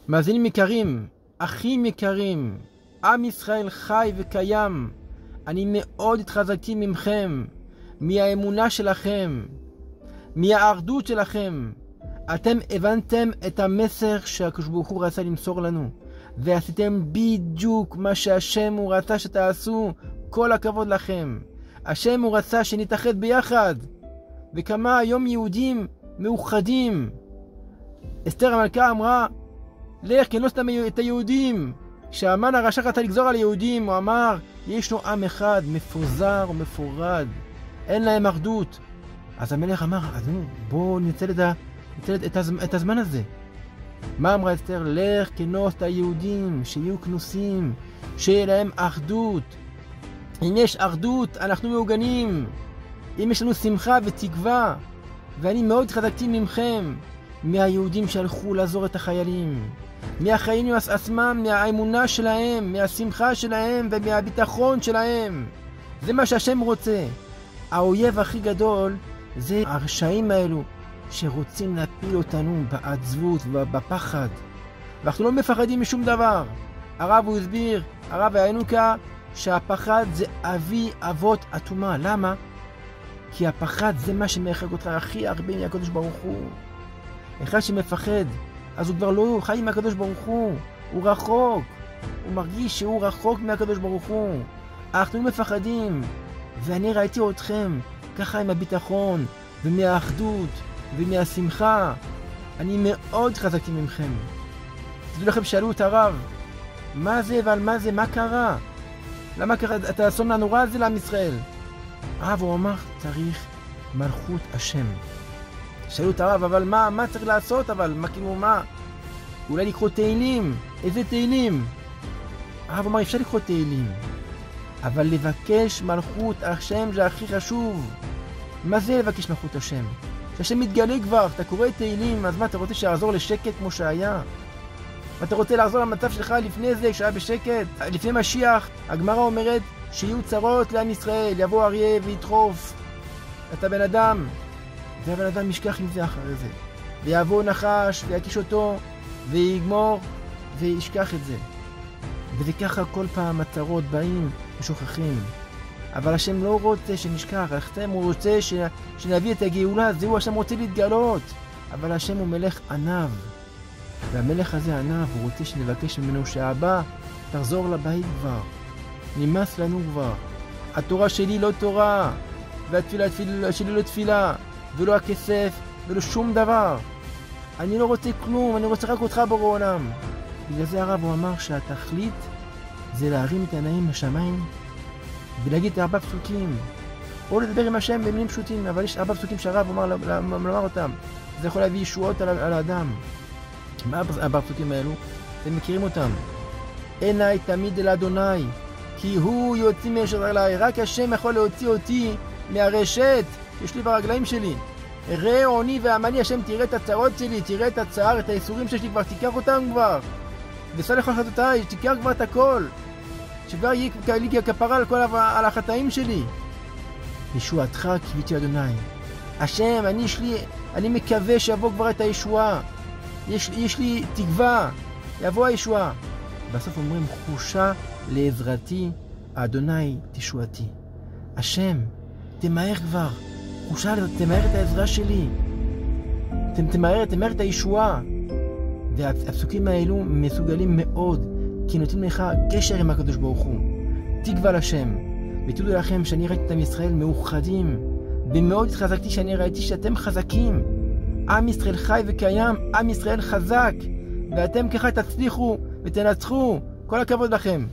מאזינים יקרים, אחים יקרים, עם ישראל חי וקיים. אני מאוד התחזקתי ממכם, מהאמונה שלכם, מהאחדות שלכם. אתם הבנתם את המסר שהקדוש ברוך הוא רצה למסור לנו, ועשיתם בדיוק מה שהשם הוא רצה שתעשו. כל הכבוד לכם. השם הוא רצה שנתאחד ביחד, וכמה היום יהודים מאוחדים. אסתר המלכה אמרה, לך כנוס את היהודים. כשהמן הרשע רצה לגזור על היהודים, הוא אמר, ישנו עם אחד מפוזר ומפורד, אין להם אחדות. אז המלך אמר, אז בואו ננצל את הזמן הזה. מה אמרה אסתר? לך כנוס את היהודים, שיהיו כנוסים, שיהיה להם אחדות. אם יש אחדות, אנחנו מעוגנים. אם יש לנו שמחה ותקווה, ואני מאוד התחזקתי ממכם, מהיהודים שהלכו לעזור את החיילים, מהחיילים עצמם, מהאמונה שלהם, מהשמחה שלהם ומהביטחון שלהם. זה מה שהשם רוצה. האויב הכי גדול זה הרשעים האלו שרוצים להפיל אותנו בעצבות ובפחד, ואנחנו לא מפחדים משום דבר. הרב הוא הסביר, הרב הינוקה, שהפחד זה אבי אבות אטומה. למה? כי הפחד זה מה שמרחק אותך הכי הרבה מהקדוש ברוך הוא. אחד שמפחד, אז הוא כבר לא חי עם הקדוש ברוך הוא, הוא רחוק, הוא מרגיש שהוא רחוק מהקדוש ברוך הוא. אנחנו לא מפחדים, ואני ראיתי אתכם ככה עם הביטחון ומהאחדות ומהשמחה. אני מאוד התחזקתי ממכם. תדעו לכם, שאלו את הרב, מה זה ועל מה זה, מה קרה? למה קרה את האסון הנורא הזה לעם ישראל? הרב הוא אמר, צריך מלכות השם. שאלו את הרב, אבל מה צריך לעשות? אבל מה? אולי לקרוא תהילים. איזה תהילים? הרב אמר, אפשר לקרוא תהילים, אבל לבקש מלכות השם זה הכי חשוב. מה זה לבקש מלכות השם? שהשם מתגלה כבר. אתה קורא תהילים, אז מה, אתה רוצה שיעזור לשקט כמו שהיה? ואתה רוצה לחזור למצב שלך לפני זה, שהיה בשקט? לפני משיח, הגמרא אומרת שיהיו צרות לעם ישראל, יבוא אריה וידחוף את הבן אדם, והבן אדם ישכח עם זה אחרי זה, ויבוא נחש ויקיש אותו ויגמור וישכח את זה. וזה ככה כל פעם הצרות באים ושוכחים. אבל השם לא רוצה שנשכח. השם הוא רוצה שנביא את הגאולה. זהו, השם רוצה להתגלות. אבל השם הוא מלך ענב, והמלך הזה ענב. הוא רוצה שנבקש ממנו שהאבא תחזור לבית כבר, נמאס לנו כבר. התורה שלי לא תורה, והתפילה שלי לא תפילה, ולא הכסף ולא שום דבר. אני לא רוצה כלום, אני רוצה רק אותך בורא עולם. בגלל זה הרב הוא אמר שהתכלית זה להרים את העיניים לשמיים ולהגיד את 4 פסוקים, או לדבר עם השם במילים פשוטים. אבל יש 4 פסוקים שהרב אמר לומר אותם. זה יכול להביא ישועות על האדם. מה 4 פסוקים האלו? אתם מכירים אותם. עיניי תמיד אל אדוני, כי הוא יוציא מישר עליי. רק השם יכול להוציא אותי מהרשת יש לי ברגליים שלי. ראה עוני ועמלי, השם תראה את הצרות שלי, תראה את הצער, את האיסורים שיש לי כבר, תיקח אותם כבר. וסלח חטאותיי, תיקח כבר את הכל, שכבר יהיה לי כפרה על החטאים שלי. ישועתך קיוויתי אדוני. השם, אני מקווה שיבוא כבר את הישועה. יש לי תקווה, יבוא הישועה. בסוף אומרים, חושה לעזרתי אדוני תשועתי. השם, תמהר כבר, חושה, תמהר את העזרה שלי, תמהר את הישועה. והפסוקים האלו מסוגלים מאוד, כי נותנים לך קשר עם הקדוש ברוך הוא. תקווה לשם. ותדעו לכם שאני ראיתי את עם ישראל מאוחדים, ומאוד התחזקתי שאני ראיתי שאתם חזקים. עם ישראל חי וקיים, עם ישראל חזק, ואתם ככה תצליחו ותנצחו. כל הכבוד לכם.